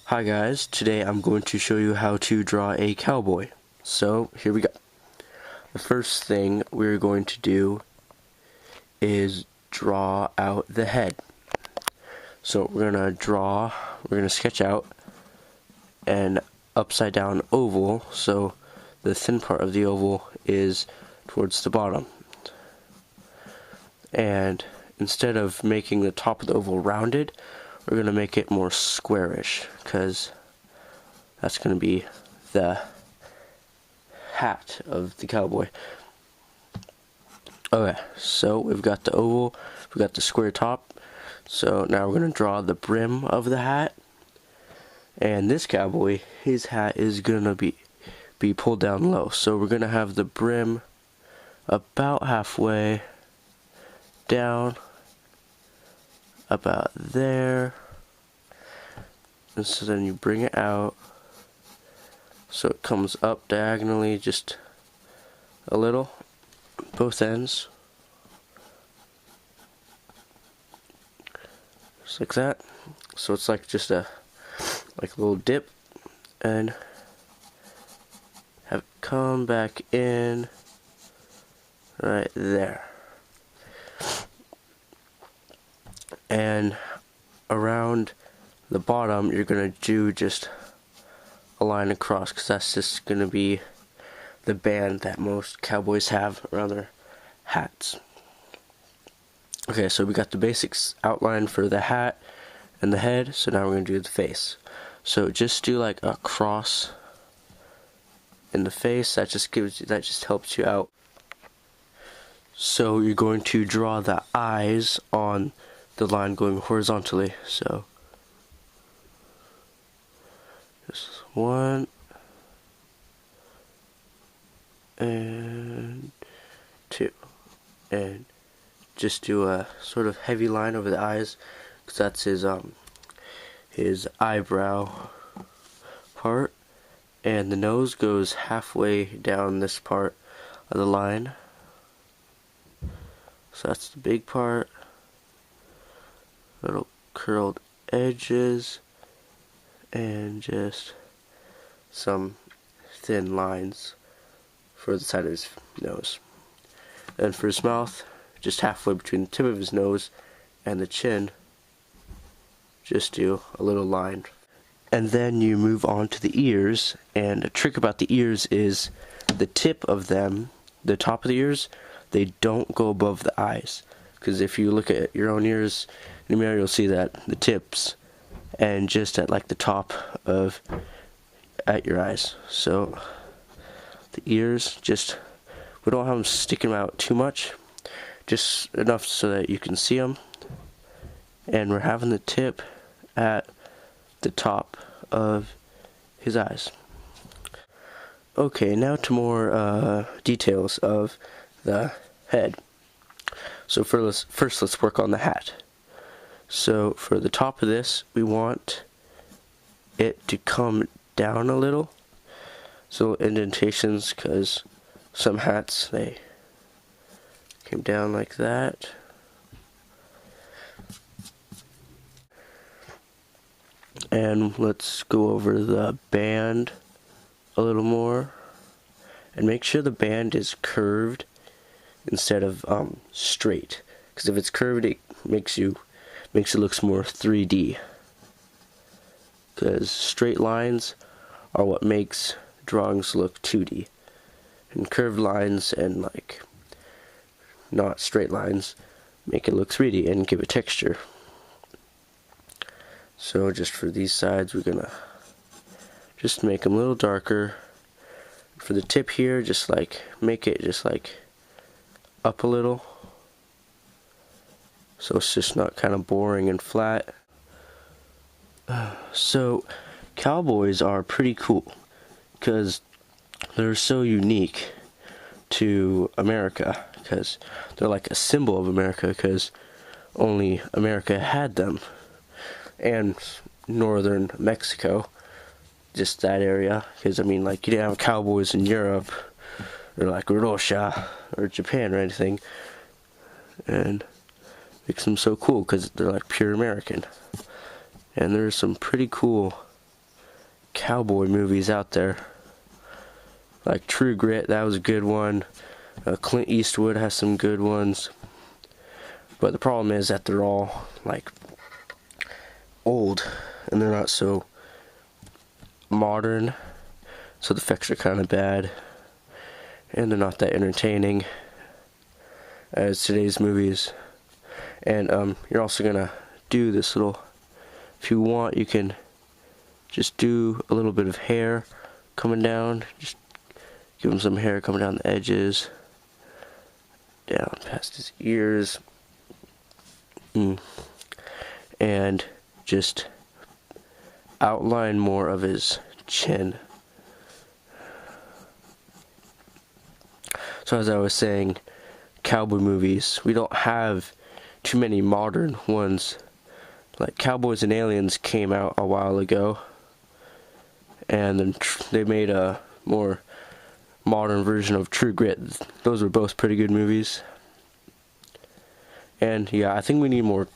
Hi guys, today I'm going to show you how to draw a cowboy. So here we go. The first thing we're going to do is draw out the head. So we're going to sketch out an upside down oval, so the thin part of the oval is towards the bottom. And instead of making the top of the oval rounded, we're going to make it more squarish, because that's going to be the hat of the cowboy. Okay, so we've got the oval, we've got the square top, so now we're going to draw the brim of the hat. And this cowboy, his hat is going to be pulled down low, so we're going to have the brim about halfway down, about there, and so then you bring it out so it comes up diagonally just a little, both ends, just like that. So it's like just a little dip, and have it come back in right there. And around the bottom, you're going to do just a line across, because that's just going to be the band that most cowboys have around their hats. Okay, so we got the basics outline for the hat and the head, so now we're going to do the face. So just do like a cross in the face, that just helps you out. So you're going to draw the eyes on the line going horizontally, so just 1 and 2, and just do a sort of heavy line over the eyes, because that's his eyebrow part, and the nose goes halfway down this part of the line, so that's the big part. Little curled edges and just some thin lines for the side of his nose. And for his mouth, just halfway between the tip of his nose and the chin, just do a little line. And then you move on to the ears, and a trick about the ears is the tip of them, the top of the ears, they don't go above the eyes. Because if you look at your own ears in the mirror, you'll see that the tips and just at like the top of at your eyes. So the ears, just we don't have them sticking out too much, just enough so that you can see them. And we're having the tip at the top of his eyes. Okay, now to more details of the head. So first let's work on the hat. So for the top of this, we want it to come down a little. So indentations, because some hats, they came down like that. And let's go over the band a little more. And make sure the band is curved instead of straight, because if it's curved, it makes it look more 3D, because straight lines are what makes drawings look 2D, and curved lines and like not straight lines make it look 3D and give it texture. So just for these sides, we're gonna just make them a little darker. For the tip here, just like make it just like up a little, so it's just not kind of boring and flat. So cowboys are pretty cool because they're so unique to America, because they're like a symbol of America, because only America had them, and northern Mexico, just that area, because I mean, like, you didn't have cowboys in Europe or like Russia or Japan or anything, and makes them so cool because they're like pure American. And there's some pretty cool cowboy movies out there. Like True Grit, that was a good one. Clint Eastwood has some good ones. But the problem is that they're all like old and they're not so modern. So the effects are kind of bad. And they're not that entertaining as today's movies. And you're also gonna do this little, if you want, you can just do a little bit of hair coming down. Just give him some hair coming down the edges, down past his ears, and just outline more of his chin. So as I was saying, cowboy movies, we don't have too many modern ones. Like Cowboys and Aliens came out a while ago, and then they made a more modern version of True Grit. Those were both pretty good movies. And yeah, I think we need more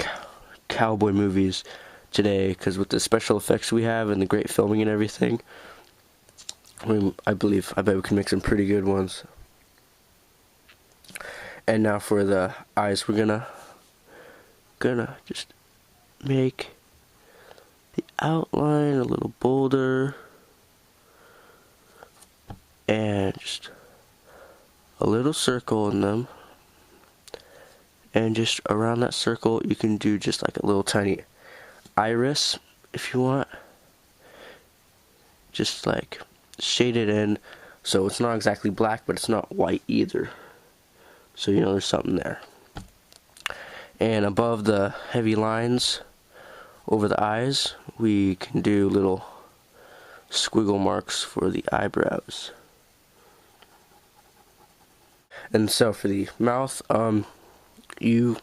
cowboy movies today, because with the special effects we have and the great filming and everything, I bet we can make some pretty good ones. And now for the eyes, we're gonna just make the outline a little bolder, and just a little circle in them, and just around that circle you can do just like a little tiny iris if you want. Just like shade it in so it's not exactly black, but it's not white either, so you know there's something there. And above the heavy lines over the eyes, we can do little squiggle marks for the eyebrows. And so for the mouth, you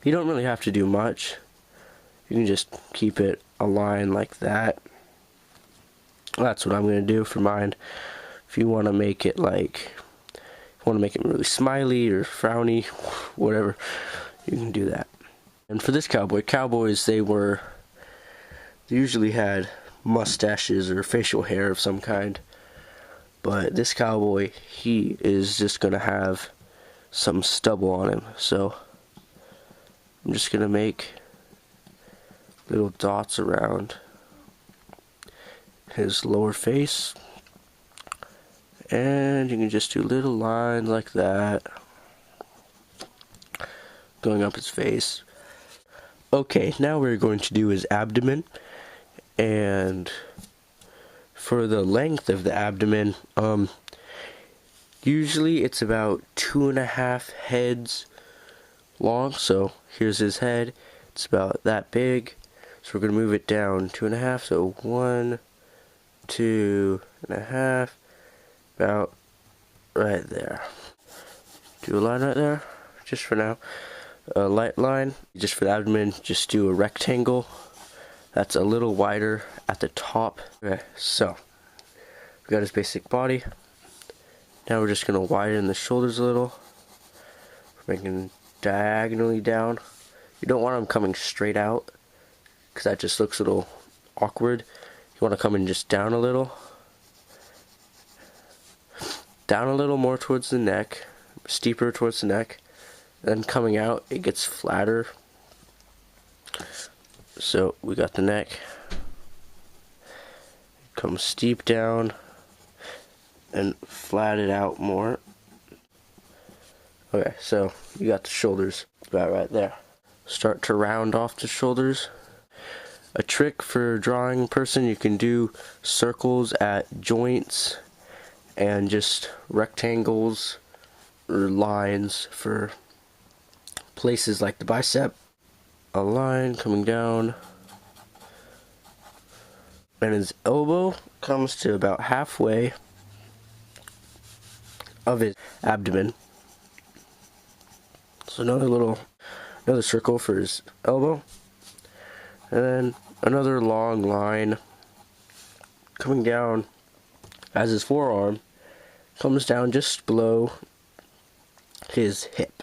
don't really have to do much. You can just keep it a line like that. That's what I'm going to do for mine. If you want to make it really smiley or frowny, whatever, you can do that. And for this cowboys, they usually had mustaches or facial hair of some kind. But this cowboy, he is just going to have some stubble on him. So I'm just going to make little dots around his lower face. And you can just do little lines like that going up his face. Okay, now we're going to do his abdomen. And for the length of the abdomen, usually it's about 2.5 heads long. So here's his head. It's about that big. So we're going to move it down 2.5. So 1, 2.5, about right there. Do a line right there, just for now. A light line, just for the abdomen, just do a rectangle. That's a little wider at the top. Okay, so we got his basic body. Now we're just going to widen the shoulders a little. We're making diagonally down. You don't want them coming straight out, because that just looks a little awkward. You want to come in just down a little. Down a little more towards the neck, steeper towards the neck. Then coming out, it gets flatter. So we got the neck. Come steep down and flat it out more. Okay, so you got the shoulders about right there. Start to round off the shoulders. A trick for drawing a person, you can do circles at joints and just rectangles or lines for places like the bicep. A line coming down, and his elbow comes to about halfway of his abdomen. So another circle for his elbow, and then another long line coming down as his forearm comes down just below his hip.